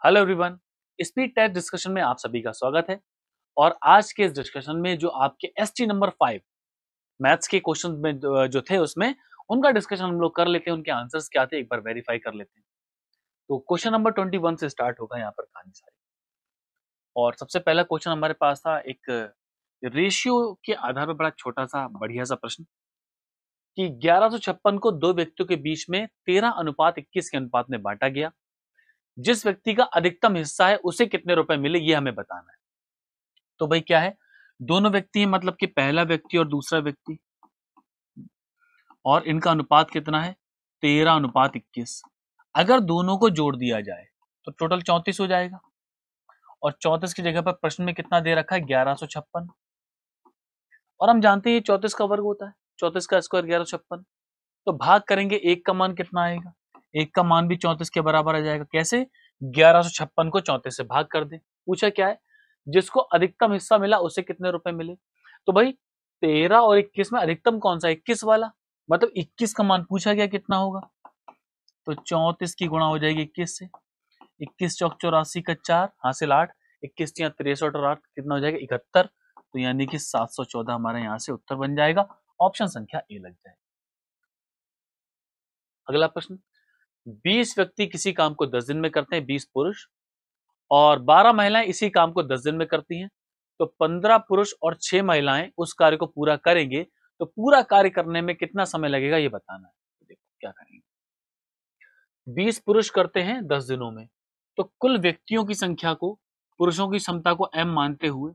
Hello everyone, speed test discussion में आप सभी का स्वागत है। और आज के इस डिस्कशन में जो आपके एसटी नंबर 5 मैथ्स के क्वेश्चन में जो थे उसमें उनका डिस्कशन हम लोग कर लेते हैं। उनके आंसर्स क्या थे एक बार वेरीफाई कर लेते हैं। तो क्वेश्चन नंबर 21 से स्टार्ट होगा यहाँ पर कहानी सारी। और सबसे पहला क्वेश्चन हमारे पास था एक रेशियो के आधार पर बड़ा छोटा सा बढ़िया सा प्रश्न कि 1156 को दो व्यक्तियों के बीच में 13:21 के अनुपात में बांटा गया। जिस व्यक्ति का अधिकतम हिस्सा है उसे कितने रुपए मिले ये हमें बताना है। तो भाई क्या है, दोनों व्यक्ति हैं, मतलब कि पहला व्यक्ति और दूसरा व्यक्ति, और इनका अनुपात कितना है 13:21। अगर दोनों को जोड़ दिया जाए तो टोटल 34 हो जाएगा। और 34 की जगह पर प्रश्न में कितना दे रखा है 1156। और हम जानते हैं 34 का वर्ग होता है, 34 का स्क्वायर 1156। तो भाग करेंगे, एक का मान कितना आएगा, एक का मान भी 34 के बराबर आ जाएगा। कैसे, 1156 को 34 से भाग कर दे। पूछा क्या है, जिसको अधिकतम हिस्सा मिला उसे कितने रुपए मिले। तो भाई 13 और 21 में अधिकतम कौन सा, 21 वाला, मतलब 21 का मान पूछा गया कितना होगा। तो 34 की गुणा हो जाएगी 21 से। 21 चौक 84 का 4 हासिल 8, 21 या 63 और 8 कितना हो जाएगा 71। तो यानी कि 714 हमारे यहाँ से उत्तर बन जाएगा। ऑप्शन संख्या ए लग जाएगा। अगला प्रश्न, 20 व्यक्ति किसी काम को 10 दिन में करते हैं, 20 पुरुष, और 12 महिलाएं इसी काम को 10 दिन में करती हैं। तो 15 पुरुष और 6 महिलाएं उस कार्य को पूरा करेंगे। तो पूरा कार्य करने में कितना समय लगेगा ये बताना है। तो देखो क्या करेंगे, 20 पुरुष करते हैं 10 दिनों में। तो कुल व्यक्तियों की संख्या को, पुरुषों की क्षमता को m मानते हुए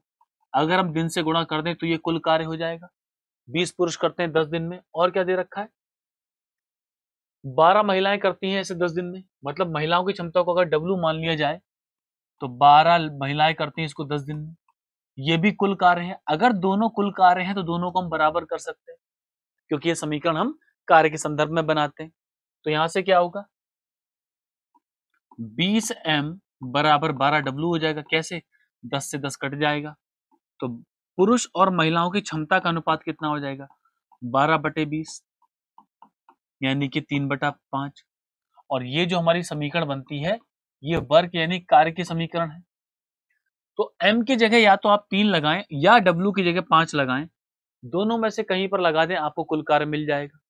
अगर हम दिन से गुणा कर दें तो ये कुल कार्य हो जाएगा। 20 पुरुष करते हैं 10 दिन में, और क्या दे रखा है 12 महिलाएं करती हैं ऐसे 10 दिन में, मतलब महिलाओं की क्षमता को अगर W मान लिया जाए तो 12 महिलाएं करती हैं इसको 10 दिन में। ये भी कुल कार्य है। अगर दोनों कुल कार्य हैं तो दोनों को हम बराबर कर सकते हैं, क्योंकि ये समीकरण हम कार्य के संदर्भ में बनाते हैं। तो यहां से क्या होगा 20m बराबर 12W हो जाएगा। कैसे, 10 से 10 कट जाएगा। तो पुरुष और महिलाओं की क्षमता का अनुपात कितना हो जाएगा 12/20, यानी कि 3/5। और ये जो हमारी समीकरण बनती है ये वर्क यानी कार्य की समीकरण है। तो m की जगह या तो आप 3 लगाएं या w की जगह 5 लगाएं, दोनों में से कहीं पर लगा दें, आपको कुल कार्य मिल जाएगा।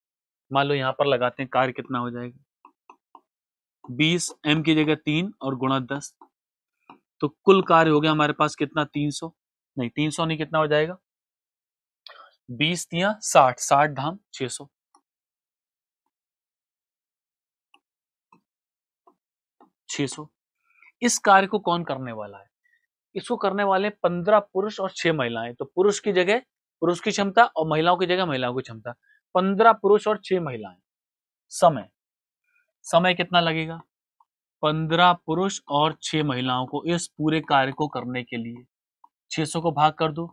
मान लो यहां पर लगाते हैं, कार्य कितना हो जाएगा 20, m की जगह 3 और गुणा 10। तो कुल कार्य हो गया हमारे पास कितना 300, नहीं 300 नहीं, कितना हो जाएगा 20 तिया 60, 60 धाम 600। 600। इस कार्य को कौन करने वाला है, इसको करने वाले 15 पुरुष और 6 महिलाएं। तो पुरुष की जगह पुरुष की क्षमता और महिलाओं की जगह महिलाओं की क्षमता। 15 पुरुष और 6 महिलाएं। समय, समय कितना लगेगा 15 पुरुष और 6 महिलाओं को इस पूरे कार्य को करने के लिए 600 को भाग कर दो।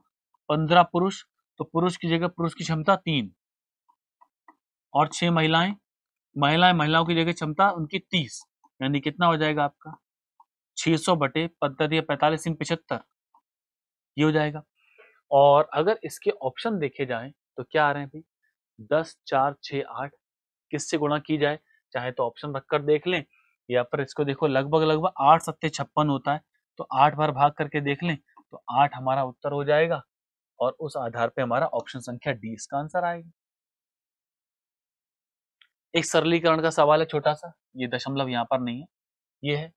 15 पुरुष, तो पुरुष की जगह पुरुष की क्षमता 3 और 6 महिलाएं, महिलाओं की जगह क्षमता उनकी 30, यानी कितना हो जाएगा आपका 600 बटे 45 75, ये हो जाएगा। और अगर इसके ऑप्शन देखे जाएं तो क्या आ रहे हैं भाई 10 4 6 8, किससे गुणा की जाए, चाहे तो ऑप्शन रखकर देख लें या फिर इसको देखो लगभग लगभग 8 सत्ते 56 होता है। तो 8 बार भाग करके देख लें तो 8 हमारा उत्तर हो जाएगा। और उस आधार पे हमारा ऑप्शन संख्या डी इसका आंसर आएगा। एक सरलीकरण का सवाल है छोटा सा, ये दशमलव यहाँ पर नहीं है, ये है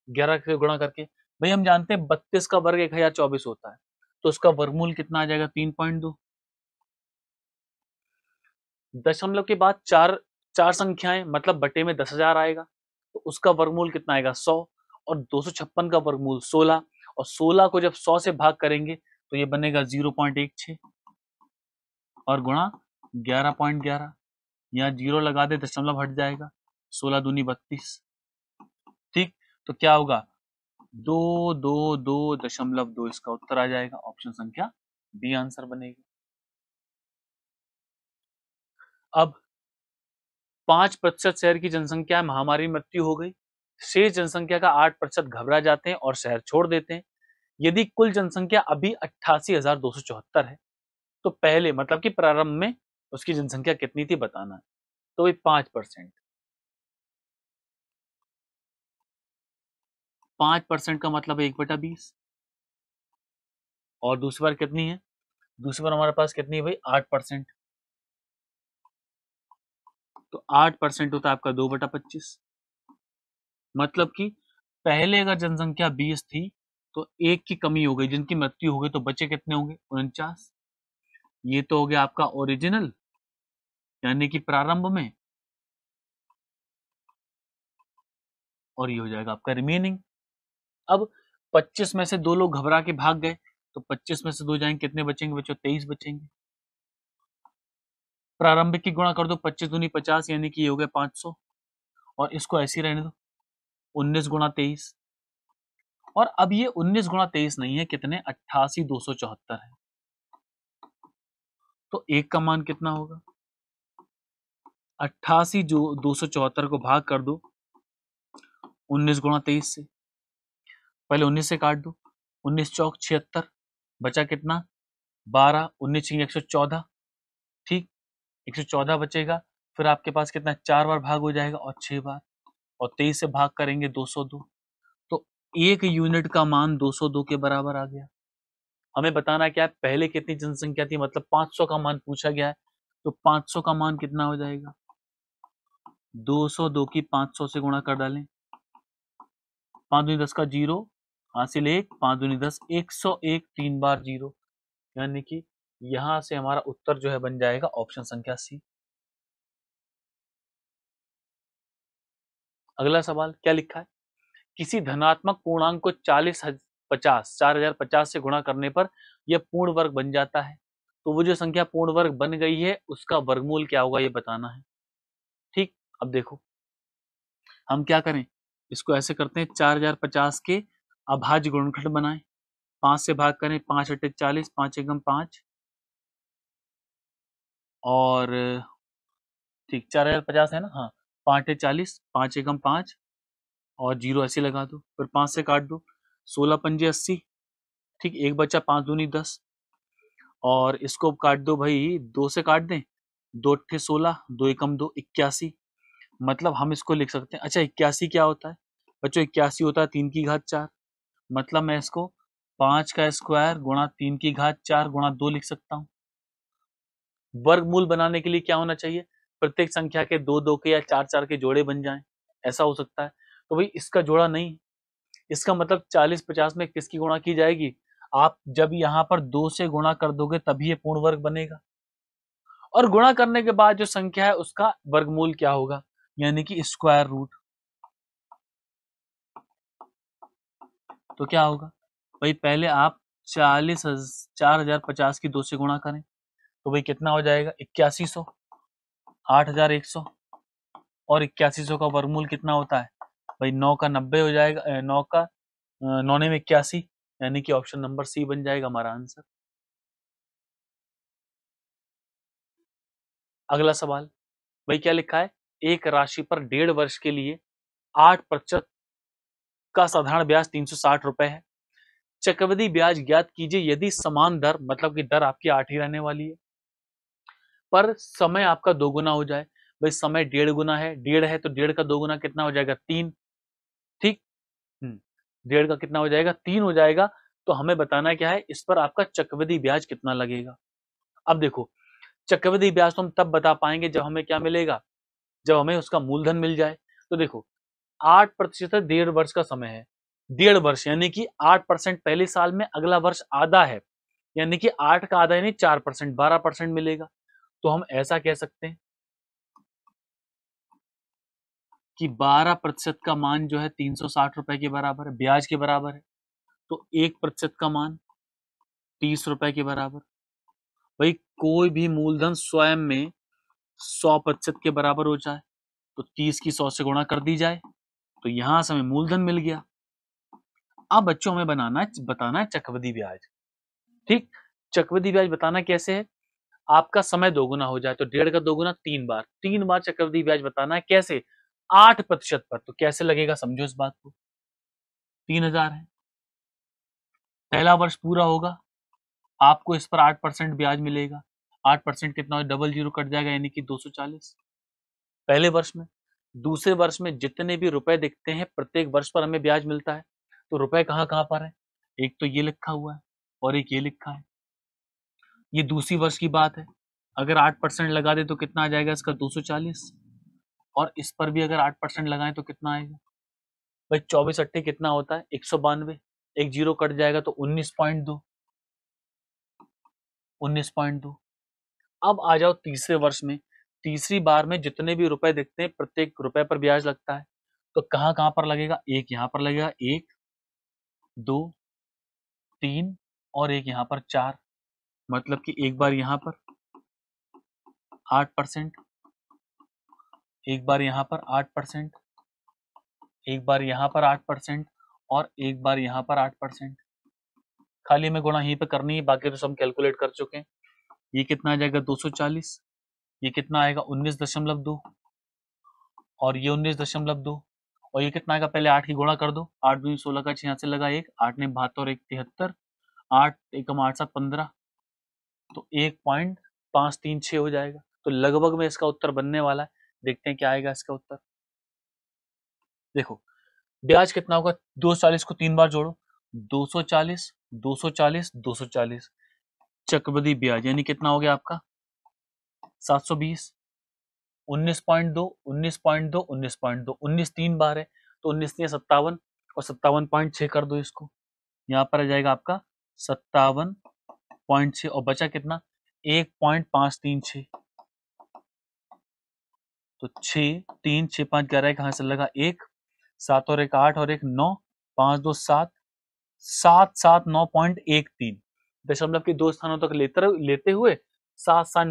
11 से गुणा करके। भाई हम जानते हैं 32 का वर्ग 1024 होता है, तो उसका वर्गमूल कितना आ जाएगा 3.2। दशमलव के बाद चार चार संख्याएं, मतलब बटे में 10,000 आएगा, तो उसका वर्गमूल कितना आएगा 100। और 256 का वर्गमूल 16, और 16 को जब 100 से भाग करेंगे तो ये बनेगा 0.16 और गुणा 11.11। यहाँ जीरो लगा दे, दशमलव हट जाएगा, 16 दूनी 32। ठीक, तो क्या होगा 222.2, इसका उत्तर आ जाएगा। ऑप्शन संख्या बी आंसर बनेगी। अब 5% शहर की जनसंख्या महामारी में मृत्यु हो गई, शेष जनसंख्या का 8% घबरा जाते हैं और शहर छोड़ देते हैं। यदि कुल जनसंख्या अभी 88,274 है तो पहले मतलब कि प्रारंभ में उसकी जनसंख्या कितनी थी बताना है। तो 5%, 5% का मतलब है 1/20। और दूसरी बार कितनी है? दूसरी बार हमारे पास कितनी है भाई? 8%। तो 8% होता है आपका 2/25। मतलब कि पहले अगर जनसंख्या 20 थी तो एक की कमी हो गई, जिनकी मृत्यु हो गई, तो बचे कितने होंगे? 49। ये तो हो गया आपका ओरिजिनल, यानी कि प्रारंभ में, और ये हो जाएगा आपका रिमेनिंग। अब 25 में से 2 लोग घबरा के भाग गए, तो 25 में से 2 जाएंगे, कितने बचेंगे बच्चों? 23 बचेंगे। प्रारंभिक की गुणा कर दो, 25 दूनी 50, यानी कि ये हो गया 500। और इसको ऐसे ही रहने दो, 19 गुणा 23। और अब ये 19 गुणा 23 नहीं है, कितने? 88,274 है। तो एक का मान कितना होगा? 88 जो 274 को भाग कर दो 19 गुणा 23 से। पहले 19 से काट दो, 19 चौक 76, बचा कितना? 12, 19 छिंगे 114। ठीक, 114 बचेगा। फिर आपके पास कितना? 4 बार भाग हो जाएगा और 6 बार, और 23 से भाग करेंगे 202। तो 1 यूनिट का मान 202 के बराबर आ गया। हमें बताना क्या है? पहले कितनी जनसंख्या थी, मतलब 500 का मान पूछा गया है, तो 500 का मान कितना हो जाएगा? 202 की 500 से गुणा कर डालें, 5 दूनी 10 का 0, हासिल 1, 5 दूनी 10, 101, 3 बार 0, यानी कि यहां से हमारा उत्तर जो है बन जाएगा ऑप्शन संख्या सी। अगला सवाल क्या लिखा है? किसी धनात्मक पूर्णांक को 4050 से गुणा करने पर यह पूर्ण वर्ग बन जाता है। तो वो जो संख्या पूर्ण वर्ग बन गई है उसका वर्गमूल क्या होगा, ये बताना है। ठीक, अब देखो हम क्या करें, इसको ऐसे करते हैं, 4050 के अभाज्य गुणनखंड बनाएं, 5 से भाग करें, 5 अट्ठे 40, 5 एकम 5, और ठीक 4050 है ना, हाँ, 5 अट्ठे 40, 5 एकम 5, और 0 ऐसे लगा दो, फिर 5 से काट दो, 16 पंजे 80। ठीक, एक बच्चा, 5 दूनी 10, और इसको काट दो भाई, 2 से काट दें, 2 अट्ठे 16, 2 एकम 2, 81। मतलब हम इसको लिख सकते हैं, अच्छा 81 क्या होता है बच्चों? 81 होता है 3 की घात 4। मतलब मैं इसको 5 का स्क्वायर गुणा 3 की घात 4 गुणा 2 लिख सकता हूँ। वर्गमूल बनाने के लिए क्या होना चाहिए? प्रत्येक संख्या के 2 के या 4 के जोड़े बन जाएं, ऐसा हो सकता है। तो भाई इसका जोड़ा नहीं, इसका मतलब 40-50 में किसकी गुणा की जाएगी? आप जब यहाँ पर 2 से गुणा कर दोगे तभी ये पूर्ण वर्ग बनेगा, और गुणा करने के बाद जो संख्या है उसका वर्गमूल क्या होगा, यानी कि स्क्वायर रूट। तो क्या होगा भाई? पहले आप 4050 की 2 से गुणा करें, तो भाई कितना हो जाएगा? 8100, 8100, और 8100 का वर्गमूल कितना होता है भाई? 9 का 90 हो जाएगा, 9 का 9 में 81, यानी कि ऑप्शन नंबर सी बन जाएगा हमारा आंसर। अगला सवाल भाई क्या लिखा है? एक राशि पर 1.5 वर्ष के लिए 8% का साधारण ब्याज 360 रुपए है। चक्रवृद्धि ब्याज ज्ञात कीजिए यदि समान दर, मतलब कि दर आपकी 8 ही रहने वाली है, पर समय आपका 2 गुना हो जाए। भाई समय 1.5 गुना है, 1.5 है तो 1.5 का 2 गुना कितना हो जाएगा? 3। ठीक, 1.5 का कितना हो जाएगा? 3 हो जाएगा। तो हमें बताना क्या है, इस पर आपका चक्रवृद्धि ब्याज कितना लगेगा। अब देखो, चक्रवृद्धि ब्याज तो हम तब बता पाएंगे जब हमें क्या मिलेगा, जब हमें उसका मूलधन मिल जाए। तो देखो 8% है, 1.5 वर्ष का समय है, 1.5 वर्ष यानी कि 8% पहले साल में, अगला वर्ष आधा है, यानी कि 8 का आधा यानी 4%, 12% मिलेगा। तो हम ऐसा कह सकते हैं कि 12% का मान जो है 360 रुपए के बराबर है, ब्याज के बराबर है। तो 1% का मान 30 रुपए के बराबर। भाई कोई भी मूलधन स्वयं में 100% के बराबर हो जाए तो 30 की 100 से गुणा कर दी जाए, तो यहां से हमें मूलधन मिल गया। अब बच्चों हमें बताना है चक्रवृद्धि ब्याज। ठीक, चक्रवृद्धि ब्याज बताना कैसे है? आपका समय 2 गुना हो जाए तो 1.5 का 2 गुना 3 बार चक्रवृद्धि ब्याज बताना है। कैसे? 8% पर। तो कैसे लगेगा समझो इस बात को। 3000 है, पहला वर्ष पूरा होगा, आपको इस पर 8% ब्याज मिलेगा। 8% कितना हो? डबल जीरो कट जाएगा, यानी कि 240 पहले वर्ष में। दूसरे वर्ष में जितने भी रुपए दिखते हैं प्रत्येक वर्ष पर हमें ब्याज मिलता है, तो रुपए कहाँ कहाँ पर है, एक तो ये लिखा हुआ है और एक ये लिखा है। ये दूसरी वर्ष की बात है, अगर 8% लगा दे तो कितना आ जाएगा इसका 240, और इस पर भी अगर 8% लगाएं तो कितना आएगा भाई, 24 अट्ठे कितना होता है 192, एक जीरो कट जाएगा तो 19.2, 19.2। अब आ जाओ तीसरे वर्ष में, तीसरी बार में जितने भी रुपए दिखते हैं प्रत्येक रुपए पर ब्याज लगता है, तो कहाँ कहाँ पर लगेगा, एक यहाँ पर लगेगा, 1 2 3 और एक यहाँ पर 4, मतलब कि एक बार यहाँ पर 8%, एक बार यहाँ पर 8%, एक बार यहाँ पर 8% और एक बार यहाँ पर 8%। खाली हमें गुणा यहीं पे करनी है, बाकी तो सब कैलकुलेट कर चुके हैं। ये कितना आ जाएगा 240, ये कितना आएगा 19.2 और ये 19.2, और ये कितना आएगा, पहले 8 की गुणा कर दो, 8 दूनी 16 का 6 यहाँ से लगा 1, 8 ने 72 और 1 73, 8 एकम 8 7 15, तो 1.536 हो जाएगा। तो लगभग में इसका उत्तर बनने वाला है, देखते हैं क्या आएगा इसका उत्तर। देखो ब्याज कितना होगा, 240 को 3 बार जोड़ो, 240 240 240, चक्रवृद्धि ब्याज यानी कितना हो गया आपका 720, 19.2 19.2 19.2, 19 3 बार है तो 19 3 57 और 57.6 कर दो इसको, यहाँ पर आ जाएगा आपका 57.6 और बचा कितना 1.536, तो 6 3 6 5 11 कहाँ से लगा 1, 7 और 1 8 और 1 9, 5 2 7, 7 7 9.13, दशमलव के 2 स्थानों तक लेते हुए 7 7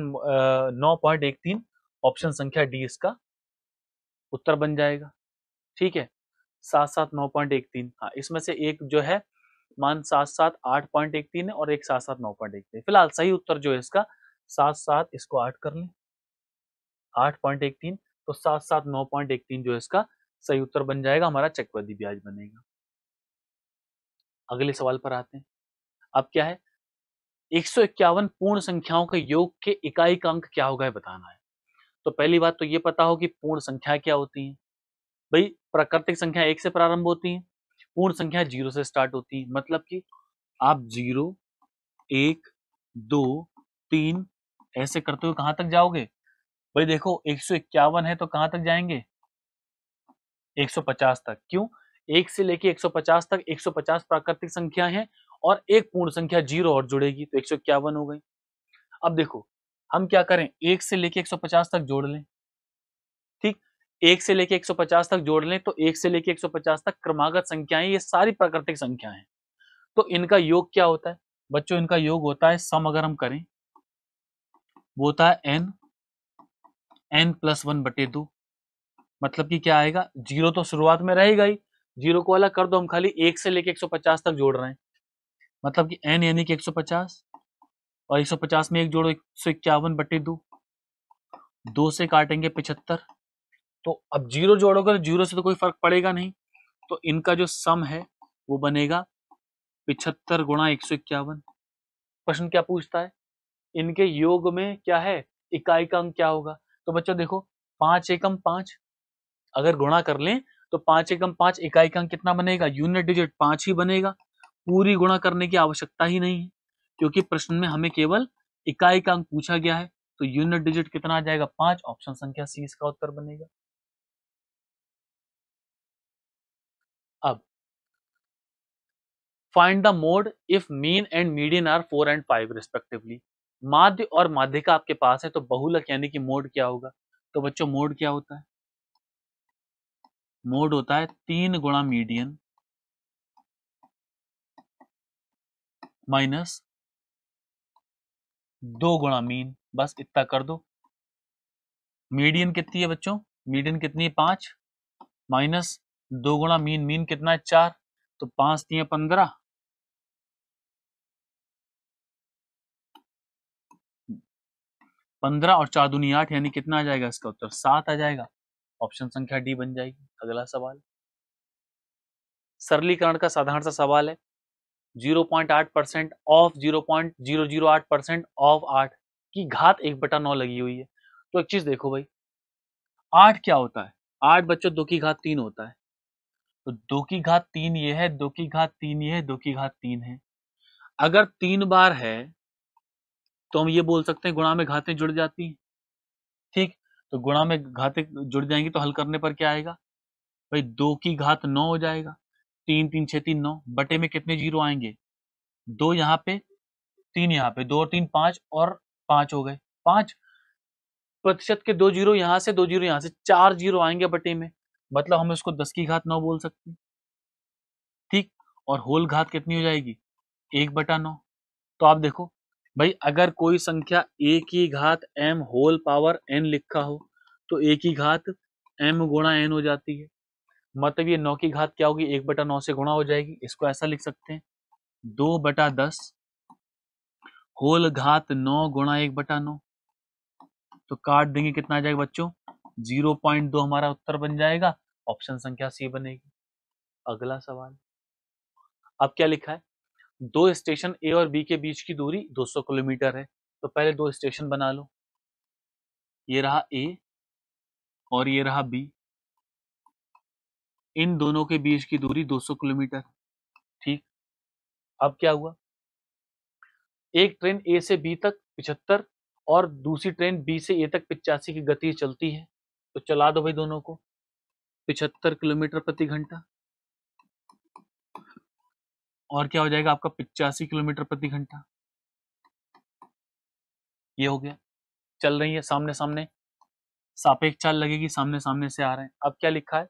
9.13, ऑप्शन संख्या डी इसका उत्तर बन जाएगा। ठीक है, 7 7 9.13, हाँ इसमें से एक जो है मान 7 7 8.13 है और एक 7 7 9.13, फिलहाल सही उत्तर जो है इसका 7 7, इसको 8 कर लें 8.13, तो 7 7 9.13 जो है इसका सही उत्तर बन जाएगा, हमारा चक्रवृद्धि ब्याज बनेगा। अगले सवाल पर आते हैं। अब क्या है, 151 पूर्ण संख्याओं के योग के इकाई का अंक क्या होगा बताना है। तो पहली बात तो ये पता हो कि पूर्ण संख्या क्या होती है भाई, प्राकृतिक संख्या 1 से प्रारंभ होती है, पूर्ण संख्या 0 से स्टार्ट होती है, मतलब कि आप 0 1 2 3 ऐसे करते हुए कहां तक जाओगे भाई, देखो 151 है तो कहां तक जाएंगे 150 तक, क्यों 1 से लेके 150 तक, 150 प्राकृतिक संख्या है और एक पूर्ण संख्या 0 और जुड़ेगी तो 151 हो गई। अब देखो हम क्या करें, 1 से लेके 150 तक जोड़ लें, ठीक 1 से लेके 150 तक जोड़ लें, तो 1 से लेके 150 तक क्रमागत संख्याएं, ये सारी प्राकृतिक संख्याएं हैं, तो इनका योग क्या होता है बच्चों, इनका योग होता है सम, अगर हम करें वो होता है n प्लस 1/2, मतलब कि क्या आएगा, 0 तो शुरुआत में रहेगा ही, 0 को अलग कर दो, हम खाली 1 से लेके 150 तक जोड़ रहे हैं, मतलब कि n यानी कि 150 और 150 में एक जोड़ो 151/2, 2 से काटेंगे 75, तो अब 0 जोड़ोगे तो 0 से तो कोई फर्क पड़ेगा नहीं, तो इनका जो सम है वो बनेगा 75 गुणा 151। प्रश्न क्या पूछता है, इनके योग में क्या है, इकाई का अंक क्या होगा। तो बच्चों देखो 5 एकम 5 अगर गुणा कर लें तो 5 एकम 5 इकाई का अंक कितना बनेगा, यूनिट डिजिट 5 ही बनेगा, पूरी गुणा करने की आवश्यकता ही नहीं है, क्योंकि प्रश्न में हमें केवल इकाई का अंक पूछा गया है, तो यूनिट डिजिट कितना आ जाएगा 5, ऑप्शन संख्या सी इसका उत्तर बनेगा। अब find the mode if mean and median are 4 and 5 respectively, माध्य और माध्यिका आपके पास है, तो बहुलक यानी कि मोड क्या होगा। तो बच्चों मोड क्या होता है, मोड होता है 3 गुणा मीडियन माइनस 2 गुणा मीन, बस इतना कर दो। मीडियन कितनी है बच्चों, मीडियन कितनी है 5 माइनस 2 गुणा मीन, मीन कितना है 4, तो 5 3 15, 15 और 4 दूनी 8, यानी कितना आ जाएगा इसका उत्तर 7 आ जाएगा, ऑप्शन संख्या डी बन जाएगी। अगला सवाल सरलीकरण का साधारण सा सवाल है, 0.8% ऑफ 0.008% ऑफ 8 की घात 1/9 लगी हुई है। तो एक चीज देखो भाई, 8 क्या होता है, 8 बच्चों 2 की घात 3 होता है, तो 2 की घात 3 ये है, 2 की घात 3 ये है, 2 की घात 3 है। अगर 3 बार है तो हम ये बोल सकते हैं गुणा में घातें जुड़ जाती हैं। ठीक, तो गुणा में घातें जुड़ जाएंगी तो हल करने पर क्या आएगा भाई, 2 की घात 9 हो जाएगा। 3 3 6 3 9 बटे में कितने जीरो आएंगे, 2 यहाँ पे, 3 यहाँ पे, 2 और 3 5 और 5 हो गए, 5% के 2 जीरो यहाँ से, 2 जीरो यहाँ से, 4 जीरो आएंगे बटे में, मतलब हम इसको 10 की घात 9 बोल सकते हैं। ठीक, और होल घात कितनी हो जाएगी, 1/9। तो आप देखो भाई, अगर कोई संख्या a की घात m होल पावर n लिखा हो तो a की घात m गुणा n हो जाती है, मतलब ये 9 की घात क्या होगी, 1/9 से गुणा हो जाएगी। इसको ऐसा लिख सकते हैं 2/10 होल घात 9 गुणा 1/9। तो काट देंगे, कितना आ जाएगा बच्चों, 0.2 हमारा उत्तर बन जाएगा, ऑप्शन संख्या सी बनेगी। अगला सवाल, अब क्या लिखा है, दो स्टेशन ए और बी के बीच की दूरी 200 किलोमीटर है। तो पहले दो स्टेशन बना लो, ये रहा ए और ये रहा बी, इन दोनों के बीच की दूरी 200 किलोमीटर। ठीक, अब क्या हुआ, एक ट्रेन ए से बी तक 75 और दूसरी ट्रेन बी से ए तक 85 की गति चलती है। तो चला दो भाई दोनों को, 75 किलोमीटर प्रति घंटा, और क्या हो जाएगा आपका 85 किलोमीटर प्रति घंटा। ये हो गया, चल रही है सामने सामने, सापेक्ष चाल लगेगी, सामने सामने से आ रहे हैं। अब क्या लिखा है,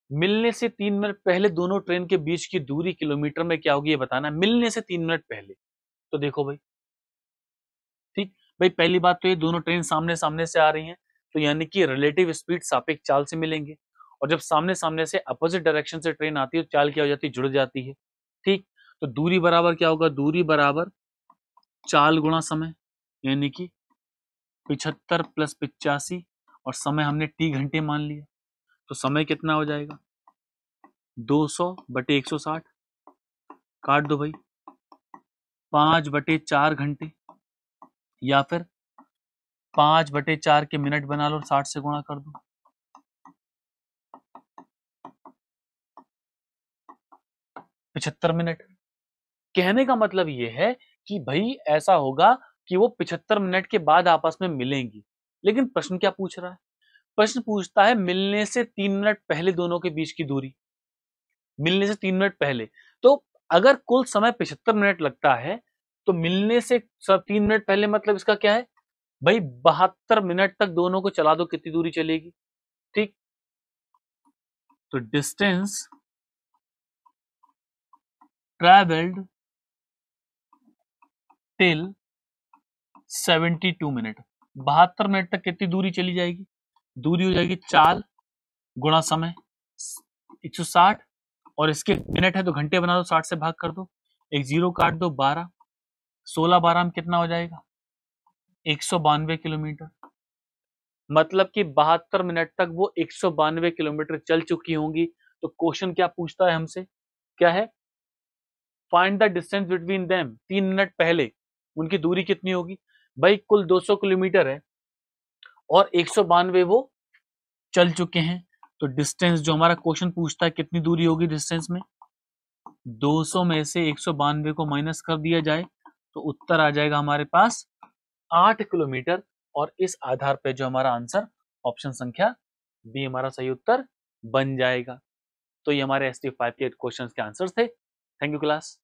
मिलने से 3 मिनट पहले दोनों ट्रेन के बीच की दूरी किलोमीटर में क्या होगी ये बताना है, मिलने से 3 मिनट पहले। तो देखो भाई, ठीक भाई, पहली बात तो ये दोनों ट्रेन सामने सामने से आ रही हैं, तो यानी कि रिलेटिव स्पीड सापेक्ष चाल से मिलेंगे, और जब सामने सामने से अपोजिट डायरेक्शन से ट्रेन आती है तो चाल क्या हो जाती है, जुड़ जाती है। ठीक, तो दूरी बराबर क्या होगा, दूरी बराबर चाल गुणा समय, यानी कि 75 प्लस 85, और समय हमने टी घंटे मान लिया, तो समय कितना हो जाएगा, 200/160, काट दो भाई, 5/4 घंटे, या फिर 5/4 के मिनट बना लो, 60 से गुणा कर दो, 75 मिनट। कहने का मतलब ये है कि भाई ऐसा होगा कि वो 75 मिनट के बाद आपस में मिलेंगी। लेकिन प्रश्न क्या पूछ रहा है, प्रश्न पूछता है मिलने से 3 मिनट पहले दोनों के बीच की दूरी, मिलने से 3 मिनट पहले। तो अगर कुल समय 75 मिनट लगता है तो मिलने से 3 मिनट पहले मतलब इसका क्या है भाई, 72 मिनट तक दोनों को चला दो, कितनी दूरी चलेगी। ठीक, तो distance travelled till 72 minute, 72 minute तक कितनी दूरी चली जाएगी, दूरी हो जाएगी चाल गुणा समय 160, और इसके मिनट है तो घंटे बना दो, 60 से भाग कर दो, एक जीरो काट दो, 12, 16/12 में कितना हो जाएगा, 192 किलोमीटर। मतलब कि 72 मिनट तक वो 192 किलोमीटर चल चुकी होंगी। तो क्वेश्चन क्या पूछता है हमसे, क्या है, find the distance between them, 3 minute पहले उनकी दूरी कितनी होगी। भाई कुल 200 किलोमीटर है और 192 वो चल चुके हैं, तो डिस्टेंस जो हमारा क्वेश्चन पूछता है कितनी दूरी होगी डिस्टेंस में, 200 में से 192 को माइनस कर दिया जाए तो उत्तर आ जाएगा हमारे पास 8 किलोमीटर, और इस आधार पे जो हमारा आंसर ऑप्शन संख्या बी हमारा सही उत्तर बन जाएगा। तो ये हमारे ST5 के क्वेश्चंस के आंसर्स थे। Thank you class.